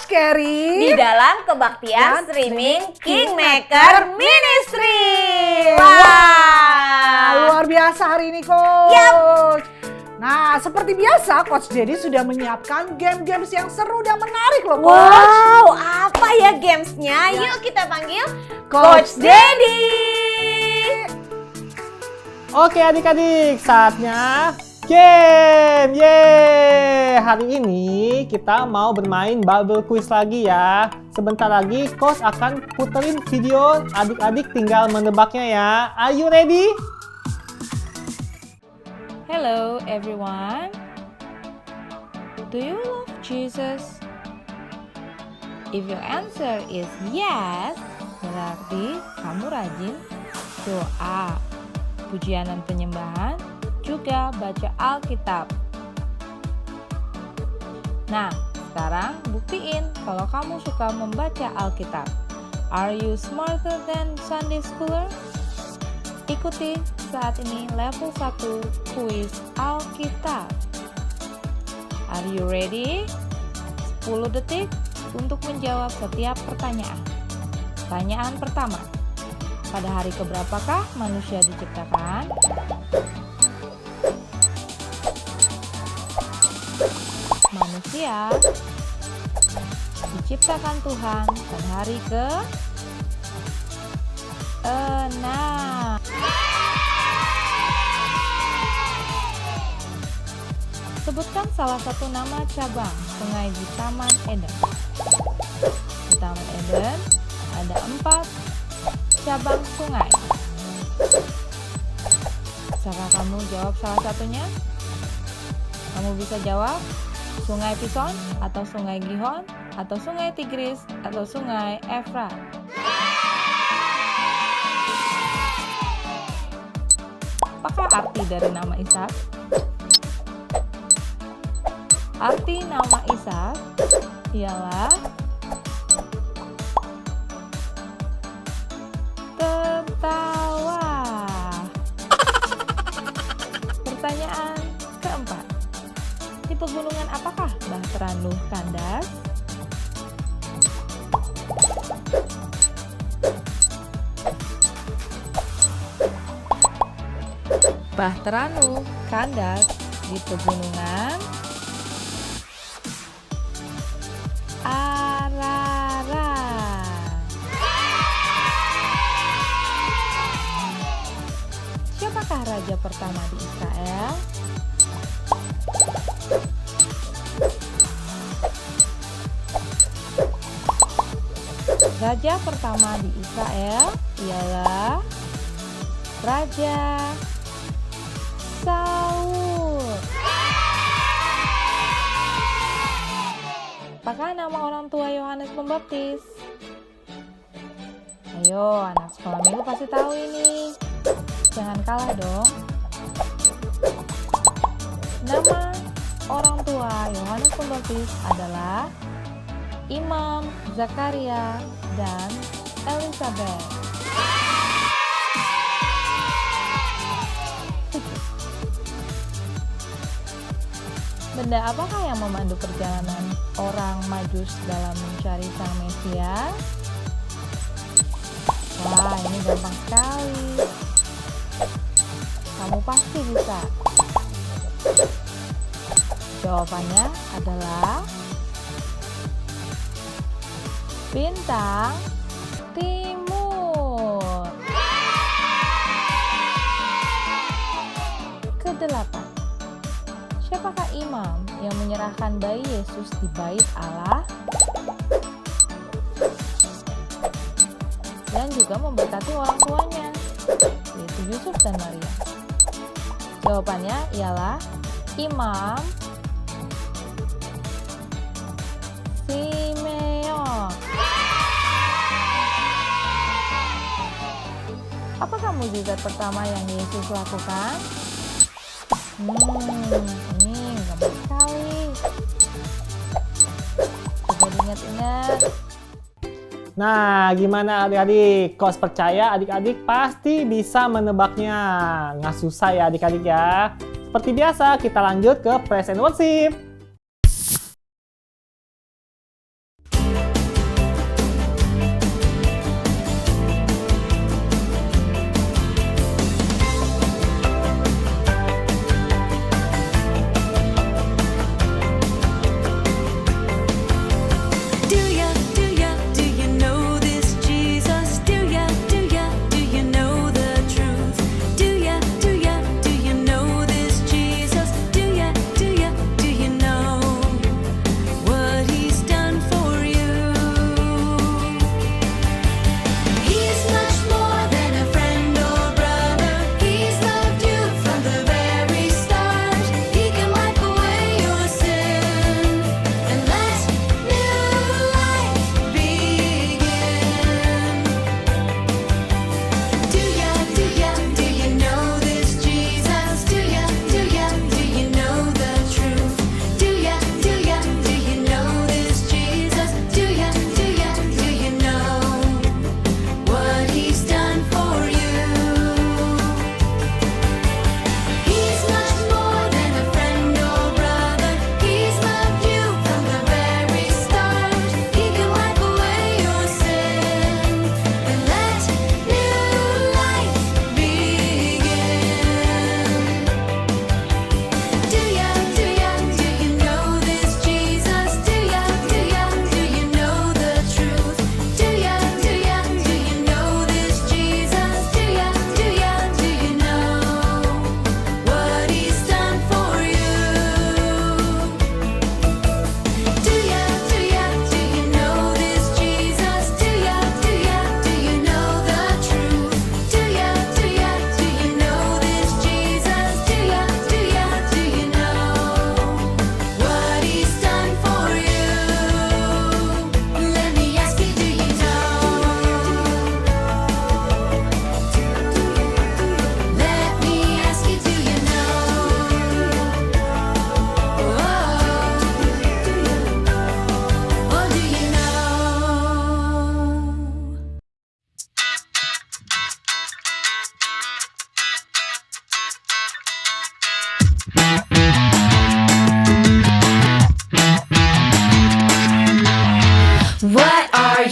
Coach Carrie di dalam kebaktian streaming Kingmaker Ministry. Luar biasa hari ini, Coach. Nah, seperti biasa Coach Dedi sudah menyiapkan game-games yang seru dan menarik loh, Coach. Wow, apa ya gamesnya? Yuk kita panggil Coach Dedi. Oke adik-adik, saatnya game. Yeay! Hari ini kita mau bermain bubble quiz lagi ya. Sebentar lagi Coach akan puterin video, adik-adik tinggal menebaknya ya. Are you ready? Hello everyone. Do you love Jesus? If your answer is yes, berarti kamu rajin doa, pujian dan penyembahan, juga baca Alkitab. Nah, sekarang buktiin kalau kamu suka membaca Alkitab. Are you smarter than Sunday schooler? Ikuti saat ini level 1 kuis Alkitab. Are you ready? 10 detik untuk menjawab setiap pertanyaan. Pertanyaan pertama. Pada hari keberapakah manusia diciptakan? Manusia diciptakan Tuhan pada hari ke-6. Sebutkan salah satu nama cabang sungai di Taman Eden. Di Taman Eden ada 4 cabang sungai. Bisakah kamu jawab salah satunya? Kamu bisa jawab Sungai Pison, atau Sungai Gihon, atau Sungai Tigris, atau Sungai Efrat. Apakah arti dari nama Ishak? Arti nama Ishak ialah tertawa. Pertanyaan keempat. Di pegunungan apakah Bahtera Nuh kandas? Bahtera Nuh kandas di pegunungan Ararat. Siapakah raja pertama di Israel? Raja pertama di Israel ialah Raja Saul. Apakah nama orang tua Yohanes Pembaptis? Ayo, anak sekolah minggu pasti tahu ini. Jangan kalah dong. Nama orang tua Yohanes Pembaptis adalah Imam, Zakaria, dan Elizabeth. Benda apakah yang memandu perjalanan orang Majus dalam mencari Sang Mesias? Wah, ini gampang sekali. Kamu pasti bisa. Jawabannya adalah bintang timur. Kedelapan. Siapakah imam yang menyerahkan bayi Yesus di bait Allah dan juga memberkati orang tuanya, yaitu Yusuf dan Maria? Jawabannya ialah Imam Simeon. Apakah mukjizat pertama yang Yesus lakukan? Ini gampang sekali. Coba diingat-ingat. Nah, gimana adik-adik? Coach percaya adik-adik pasti bisa menebaknya. Nggak susah ya adik-adik ya. Seperti biasa, kita lanjut ke Praise and Worship.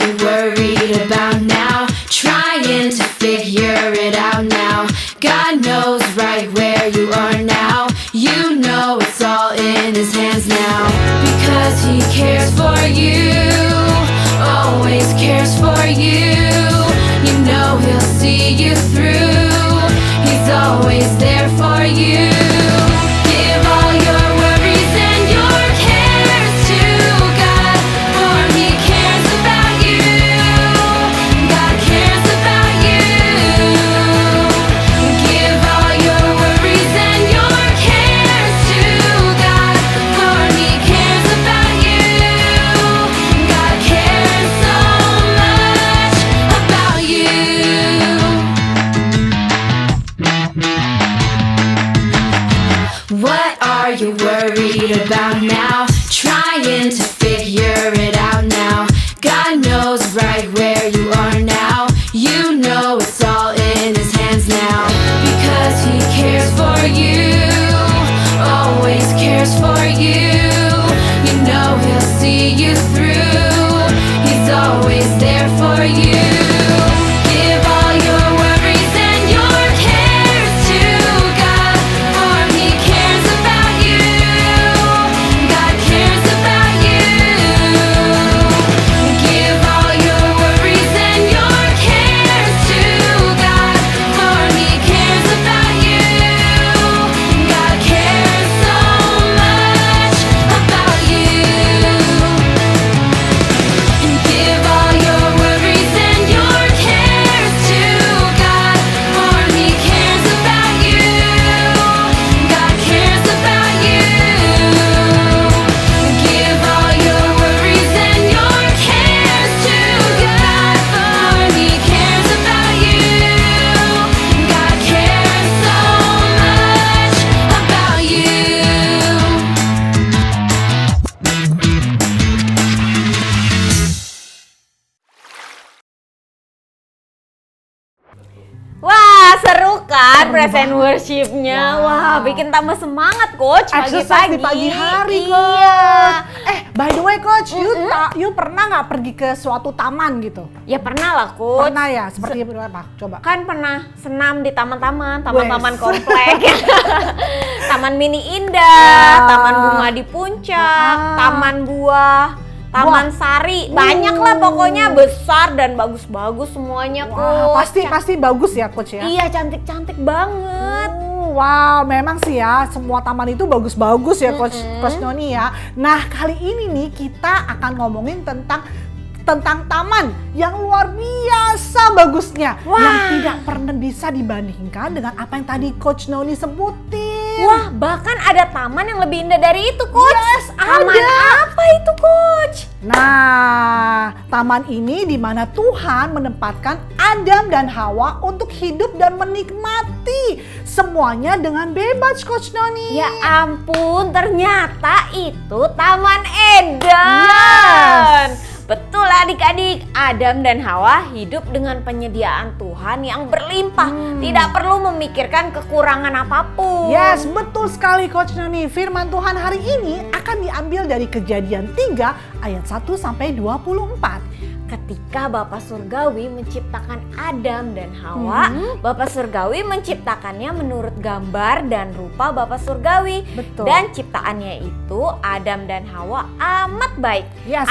you worried about now? Trying to figure it out now. God knows right where you are now. You know it's all in his hands now. Because he cares for you, always cares for you. You know he'll see you through. He's always there for you. Give all your worries and your cares to God, for he cares about you. God cares about you. Give all your worries and your cares to God, for he cares about you. God cares so much about you. What are you worried about now? Trying to figure it out now. God knows right where you are now. You know it's all in his hands now. Because he cares for you, always cares for you. You know he'll see you through. He's always there for you. Give all your worries and your cares to God, for he cares about you. God cares about you. Give all your worries and your cares to God, for he cares about you. God cares so much about you. Give all your worries and your cares to God, for he cares about you. God cares about you. Give all your worries and your cares to God, for he cares about you. God cares so much about you. Wah, seru kan Seru present banget. worship-nya. Wow. Wah, bikin tambah semangat, Coach, Exercise pagi-pagi. di pagi hari, Iya. Coach. By the way, Coach, you pernah nggak pergi ke suatu taman gitu? Ya pernah lah, Coach. Pernah ya? Seperti apa? Coba. Kan pernah senam di taman-taman komplek. Taman Mini Ah. Indah, Taman Bunga di Puncak, Ah. Taman Buah, Taman Sari. Banyak lah pokoknya, besar dan bagus-bagus semuanya, Wah, Coach. pasti bagus ya, Coach ya? Iya, cantik-cantik banget. Wow, memang sih ya, semua taman itu bagus-bagus ya, Coach Noni ya. Nah, kali ini nih kita akan ngomongin tentang taman yang luar biasa bagusnya, Wah. yang tidak pernah bisa dibandingkan dengan apa yang tadi Coach Noni sebutin. Wah, bahkan ada taman yang lebih indah dari itu, Coach. Yes, Taman ada. apa itu, Coach? Nah, taman ini di mana Tuhan menempatkan Adam dan Hawa untuk hidup dan menikmati semuanya dengan bebas, Coach Noni. Ya ampun, ternyata itu Taman Eden. Yes. Betul adik-adik, Adam dan Hawa hidup dengan penyediaan Tuhan yang berlimpah. Tidak perlu memikirkan kekurangan apapun. Yes, betul sekali Coach Noni. Firman Tuhan hari ini akan diambil dari Kejadian 3 ayat 1 sampai 24. Ketika Bapa Surgawi menciptakan Adam dan Hawa, Bapa Surgawi menciptakannya menurut gambar dan rupa Bapa Surgawi. Betul. Dan ciptaannya itu Adam dan Hawa amat baik. Yes,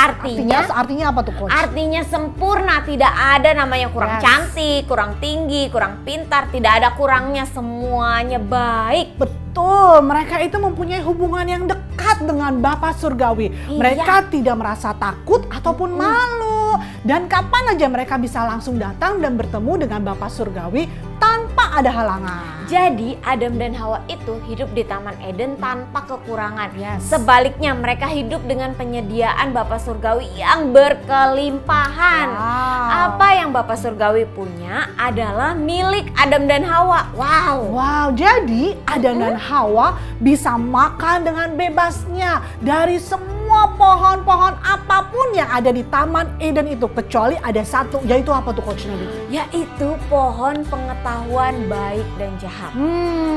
artinya apa tuh Coach? Artinya sempurna, tidak ada namanya kurang Yes. cantik, kurang tinggi, kurang pintar, tidak ada kurangnya, semuanya baik. Betul, mereka itu mempunyai hubungan yang dekat dengan Bapa Surgawi. Iya. Mereka tidak merasa takut ataupun malu. Dan kapan aja mereka bisa langsung datang dan bertemu dengan Bapa Surgawi tanpa ada halangan. Jadi Adam dan Hawa itu hidup di Taman Eden tanpa kekurangan. Yes. Sebaliknya mereka hidup dengan penyediaan Bapa Surgawi yang berkelimpahan. Wow. Apa yang Bapa Surgawi punya adalah milik Adam dan Hawa. Wow. Wow, jadi Adam dan Hawa bisa makan dengan bebasnya dari semua pohon-pohon apapun yang ada di Taman Eden itu, kecuali ada satu, yaitu apa tuh Coach Nabi? Yaitu pohon pengetahuan baik dan jahat.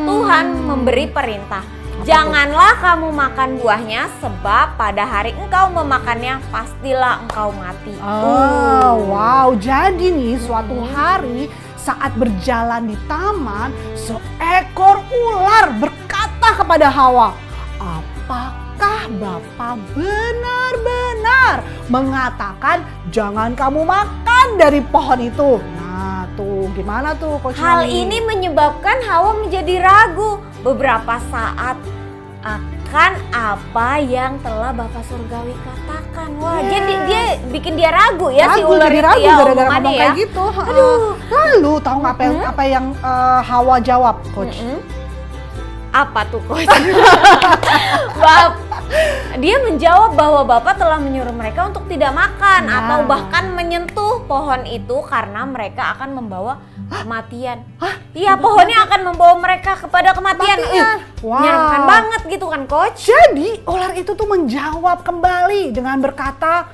Tuhan memberi perintah, janganlah kamu makan buahnya, sebab pada hari engkau memakannya pastilah engkau mati. Oh, Wow, jadi nih suatu hari saat berjalan di taman, seekor ular berkata kepada Hawa, "Apakah Bapak benar-benar mengatakan jangan kamu makan dari pohon itu?" Nah tuh, gimana tuh Coach Hal Noni? ini menyebabkan Hawa menjadi ragu beberapa saat akan apa yang telah Bapak Surgawi katakan. Wah, Yes. jadi dia bikin dia ragu ya si Ragu, ular jadi itu ragu ya gara-gara omongannya ngomong ya. kayak gitu. Aduh. Lalu tahu nggak apa yang Hawa jawab, Coach? Apa tuh Coach? Dia menjawab bahwa Bapak telah menyuruh mereka untuk tidak makan Nah. atau bahkan menyentuh pohon itu karena mereka akan membawa kematian. Iya, pohonnya akan membawa mereka kepada kematian. Kematian. Wow. Menyeramkan banget gitu kan Coach? Jadi ular itu tuh menjawab kembali dengan berkata,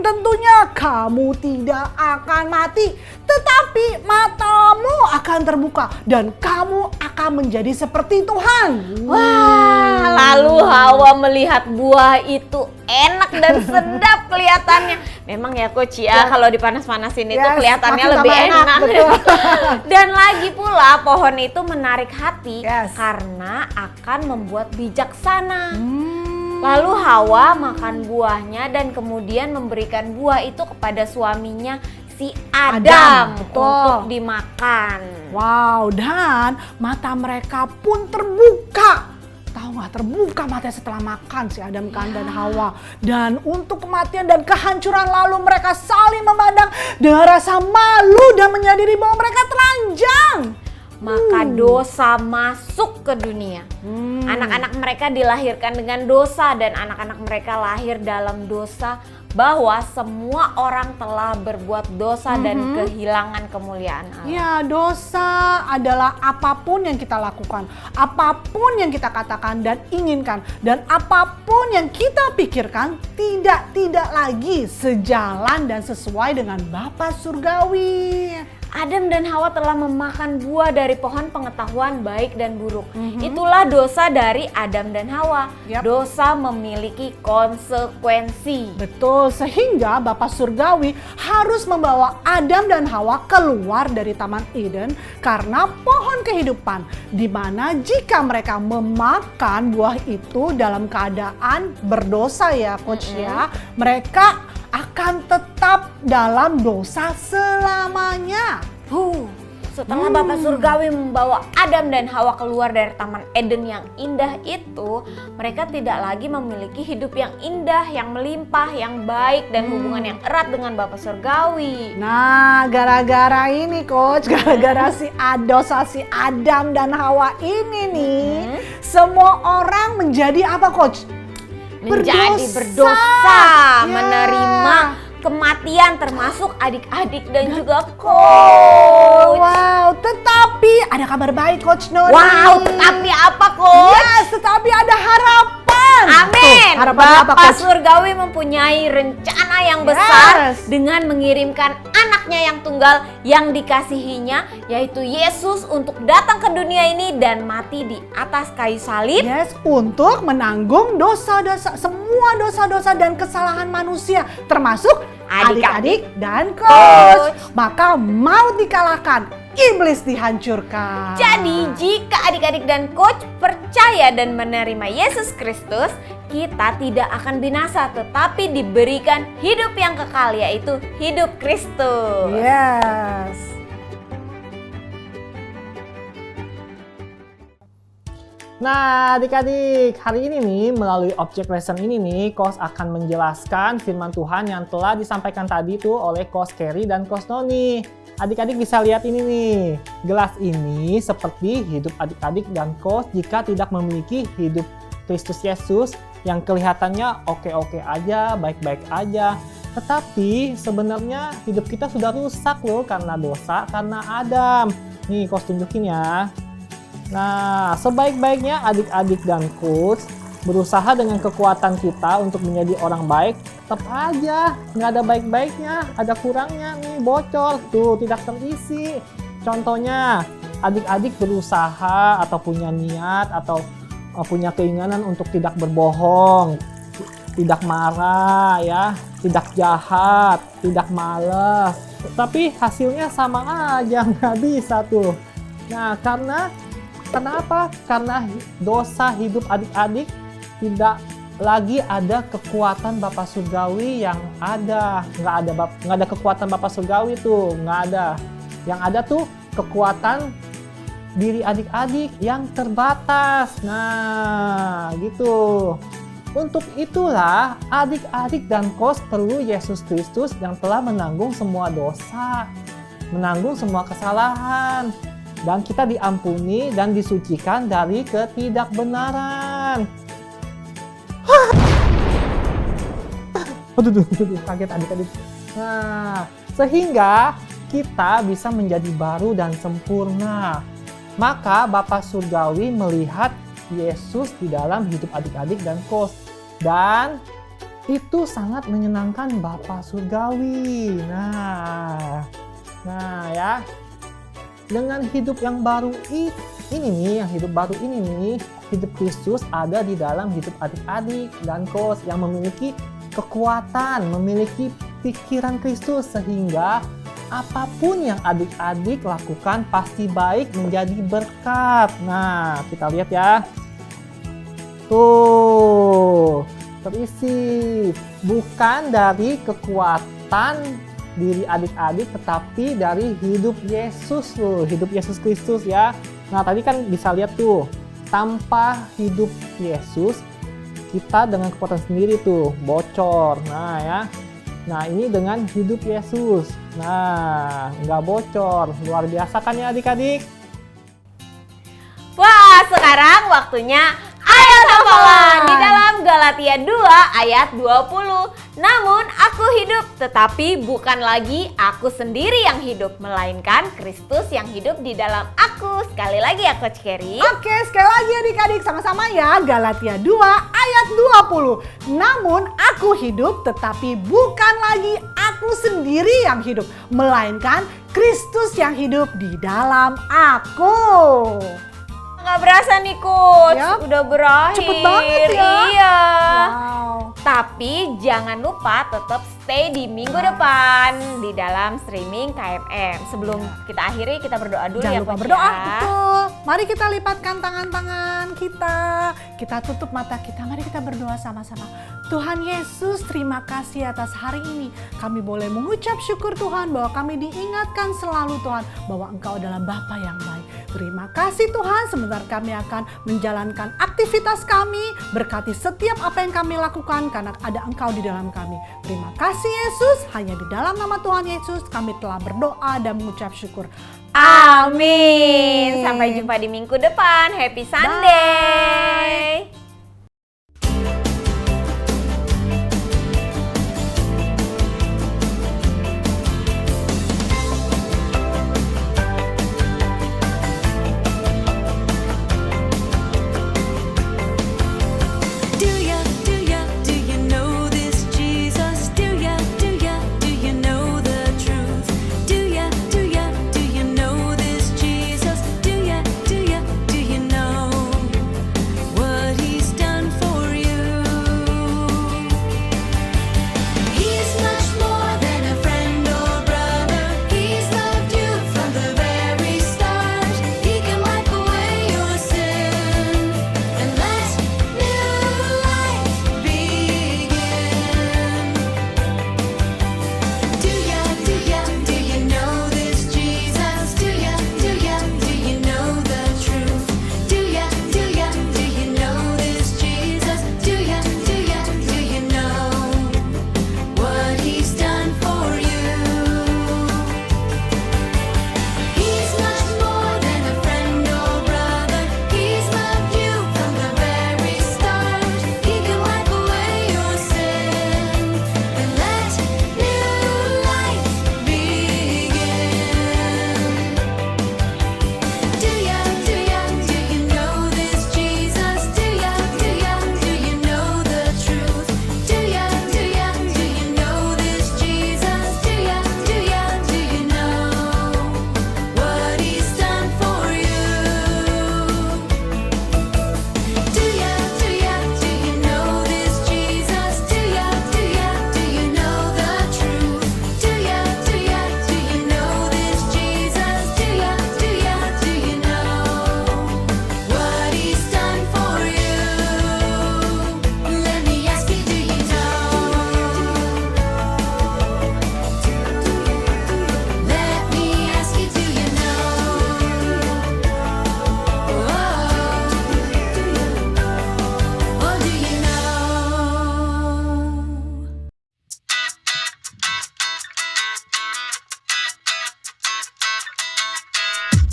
tentunya kamu tidak akan mati, tetapi matamu akan terbuka dan kamu akan menjadi seperti Tuhan. Wah, lalu Hawa melihat buah itu enak dan sedap kelihatannya. Memang ya Coach ya, kalau dipanas-panasin itu Yes, kelihatannya makin lebih tambah enak, enak. betul. Dan lagi pula pohon itu menarik hati Yes. karena akan membuat bijaksana. Lalu Hawa makan buahnya dan kemudian memberikan buah itu kepada suaminya si Adam betul. untuk dimakan. Wow, dan mata mereka pun terbuka. Tahu nggak, terbuka matanya setelah makan si Adam kan dan Hawa. Dan untuk kematian dan kehancuran lalu mereka saling memandang dengan rasa malu dan menyadari bahwa mereka telanjang. Maka dosa masuk ke dunia. Anak-anak mereka dilahirkan dengan dosa dan anak-anak mereka lahir dalam dosa, bahwa semua orang telah berbuat dosa dan kehilangan kemuliaan Allah. Ya, dosa adalah apapun yang kita lakukan, apapun yang kita katakan dan inginkan, dan apapun yang kita pikirkan tidak lagi sejalan dan sesuai dengan Bapa Surgawi. Adam dan Hawa telah memakan buah dari pohon pengetahuan baik dan buruk. Itulah dosa dari Adam dan Hawa. Yap. Dosa memiliki konsekuensi. Betul, sehingga Bapa Surgawi harus membawa Adam dan Hawa keluar dari Taman Eden karena pohon kehidupan, di mana jika mereka memakan buah itu dalam keadaan berdosa ya Coach ya, mereka akan tetap dalam dosa selamanya. Setelah Bapak Surgawi membawa Adam dan Hawa keluar dari Taman Eden yang indah itu, mereka tidak lagi memiliki hidup yang indah, yang melimpah, yang baik, dan hubungan yang erat dengan Bapak Surgawi. Nah, gara-gara ini Coach, gara-gara dosa si Adam dan Hawa ini nih, semua orang menjadi apa Coach? Menjadi berdosa, Ya. menerima kematian termasuk adik-adik dan juga Oh, coach. wow, tetapi ada kabar baik Coach Noni. Wow, tetapi apa coach? Yes, tetapi ada harapan. Amin. Tuh, harapannya apa Bapak Coach? Surgawi mempunyai rencana yang besar Yes. dengan mengirimkan anaknya yang tunggal yang dikasihinya, yaitu Yesus, untuk datang ke dunia ini dan mati di atas kayu salib. Yes, untuk menanggung dosa-dosa, semua dosa-dosa dan kesalahan manusia, termasuk adik-adik dan coach. Maka maut dikalahkan, iblis dihancurkan. Jadi jika adik-adik dan coach percaya dan menerima Yesus Kristus, kita tidak akan binasa tetapi diberikan hidup yang kekal, yaitu hidup Kristus. Yes. Nah, adik-adik, hari ini nih melalui object lesson ini nih, Coach akan menjelaskan firman Tuhan yang telah disampaikan tadi tuh oleh Coach Kerry dan Coach Noni. Adik-adik bisa lihat ini nih, gelas ini seperti hidup adik-adik dan Coach jika tidak memiliki hidup Kristus Yesus yang kelihatannya oke-oke aja, baik-baik aja. Tetapi sebenarnya hidup kita sudah rusak loh karena dosa, karena Adam. Nih, Coach tunjukin ya. Nah, sebaik-baiknya adik-adik dan coach berusaha dengan kekuatan kita untuk menjadi orang baik, tetap aja nggak ada baik-baiknya, ada kurangnya nih, bocor tuh, tidak terisi. Contohnya, adik-adik berusaha atau punya niat atau punya keinginan untuk tidak berbohong, tidak marah ya, tidak jahat, tidak malas. Tapi hasilnya sama aja, nggak bisa tuh. Nah, kenapa? Karena dosa hidup adik-adik tidak lagi ada kekuatan Bapa Surgawi yang ada. Nggak ada kekuatan Bapa Surgawi tuh, nggak ada. Yang ada tuh kekuatan diri adik-adik yang terbatas. Nah, gitu. Untuk itulah adik-adik dan kos perlu Yesus Kristus yang telah menanggung semua dosa, menanggung semua kesalahan, dan kita diampuni dan disucikan dari ketidakbenaran. Aduh, kaget adik-adik. Nah, sehingga kita bisa menjadi baru dan sempurna. Maka Bapa Surgawi melihat Yesus di dalam hidup adik-adik dan kos. Dan itu sangat menyenangkan Bapa Surgawi. Nah ya. Dengan hidup yang baru ini nih, hidup Kristus ada di dalam hidup adik-adik dan kos yang memiliki kekuatan, memiliki pikiran Kristus sehingga apapun yang adik-adik lakukan pasti baik menjadi berkat. Nah, kita lihat ya. Tuh, terisi bukan dari kekuatan diri adik-adik tetapi dari hidup Yesus loh, hidup Yesus Kristus ya. Nah, tadi kan bisa lihat tuh, tanpa hidup Yesus kita dengan kekuatan sendiri tuh bocor. Nah ya. Nah, ini dengan hidup Yesus. Nah, nggak bocor. Luar biasa kan ya adik-adik? Wah, sekarang waktunya ayat hafalan di dalam Galatia 2 ayat 20. Namun aku hidup, tetapi bukan lagi aku sendiri yang hidup, melainkan Kristus yang hidup di dalam aku. Sekali lagi ya Coach Kerry. Oke, sekali lagi adik-adik sama-sama ya. Galatia 2 ayat 20. Namun aku hidup, tetapi bukan lagi aku sendiri yang hidup, melainkan Kristus yang hidup di dalam aku. Nggak berasa nih Coach, Yap. udah berakhir. Cepet banget ya. Iya. Wow. Tapi jangan lupa tetap stay di minggu depan di dalam streaming KMM. Sebelum kita akhiri, kita berdoa dulu Jangan ya lupa Coach berdoa, ya. betul. Mari kita lipatkan tangan-tangan kita. Kita tutup mata kita, mari kita berdoa sama-sama. Tuhan Yesus, terima kasih atas hari ini. Kami boleh mengucap syukur Tuhan bahwa kami diingatkan selalu Tuhan bahwa Engkau adalah Bapa yang baik. Terima kasih Tuhan, sebentar kami akan menjalankan aktivitas kami. Berkati setiap apa yang kami lakukan karena ada Engkau di dalam kami. Terima kasih Yesus, hanya di dalam nama Tuhan Yesus kami telah berdoa dan mengucap syukur. Amin. Sampai jumpa di minggu depan. Happy Sunday. Bye. What he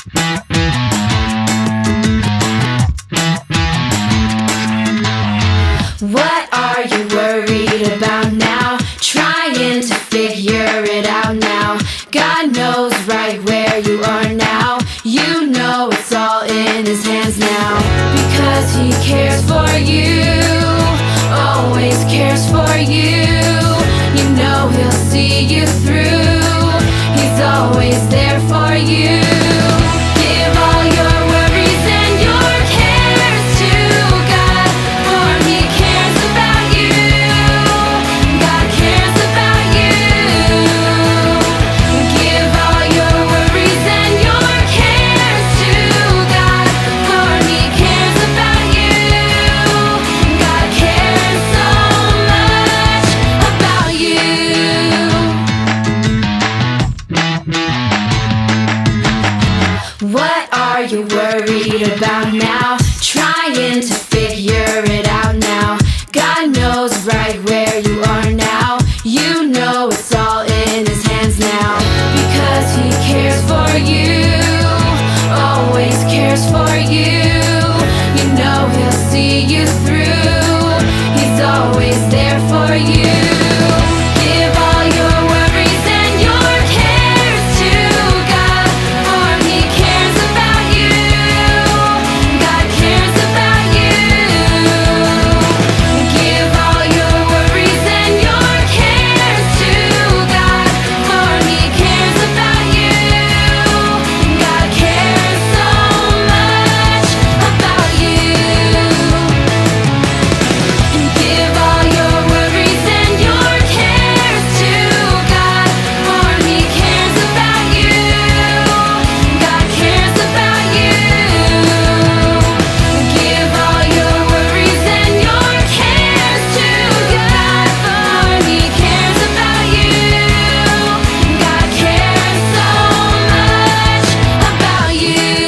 What are you worried about now? Trying to figure it out now. God knows right where you are now. You know it's all in his hands now. Because he cares for you, always cares for you. You know he'll see you through. He's always there for you. Give all your worries and your cares to God, for he cares about you. God cares about you. Give all your worries and your cares to God, for he cares about you. God cares so much about you. What are you worried about now? Trying to figure it out now. God knows right where you are now. You know it's all in his hands now. Because he cares for you, always cares for you. You know he'll see you through. He's always there for you. Give all your worries and your cares to God, for he cares about you. God cares about you. Give all your worries and your cares to God, for he cares about you. God cares so much about you. Give all your worries and your cares to God, for he cares about you. God cares about you. Give all your worries and your cares to God, for he cares about you. God cares so much about you.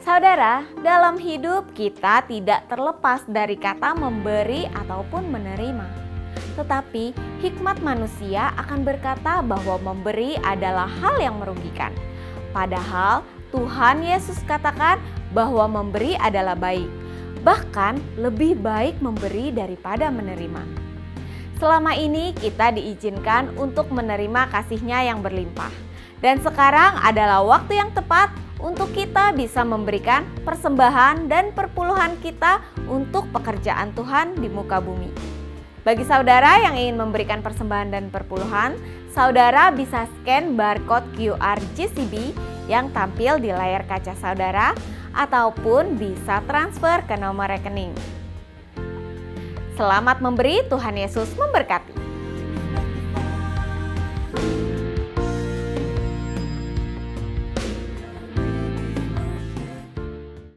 Saudara, dalam hidup kita tidak terlepas dari kata memberi ataupun menerima. Tetapi hikmat manusia akan berkata bahwa memberi adalah hal yang merugikan. Padahal Tuhan Yesus katakan bahwa memberi adalah baik. Bahkan lebih baik memberi daripada menerima. Selama ini kita diizinkan untuk menerima kasih-Nya yang berlimpah. Dan sekarang adalah waktu yang tepat untuk kita bisa memberikan persembahan dan perpuluhan kita untuk pekerjaan Tuhan di muka bumi. Bagi saudara yang ingin memberikan persembahan dan perpuluhan, saudara bisa scan barcode QR GCB yang tampil di layar kaca saudara ataupun bisa transfer ke nomor rekening. Selamat memberi, Tuhan Yesus memberkati.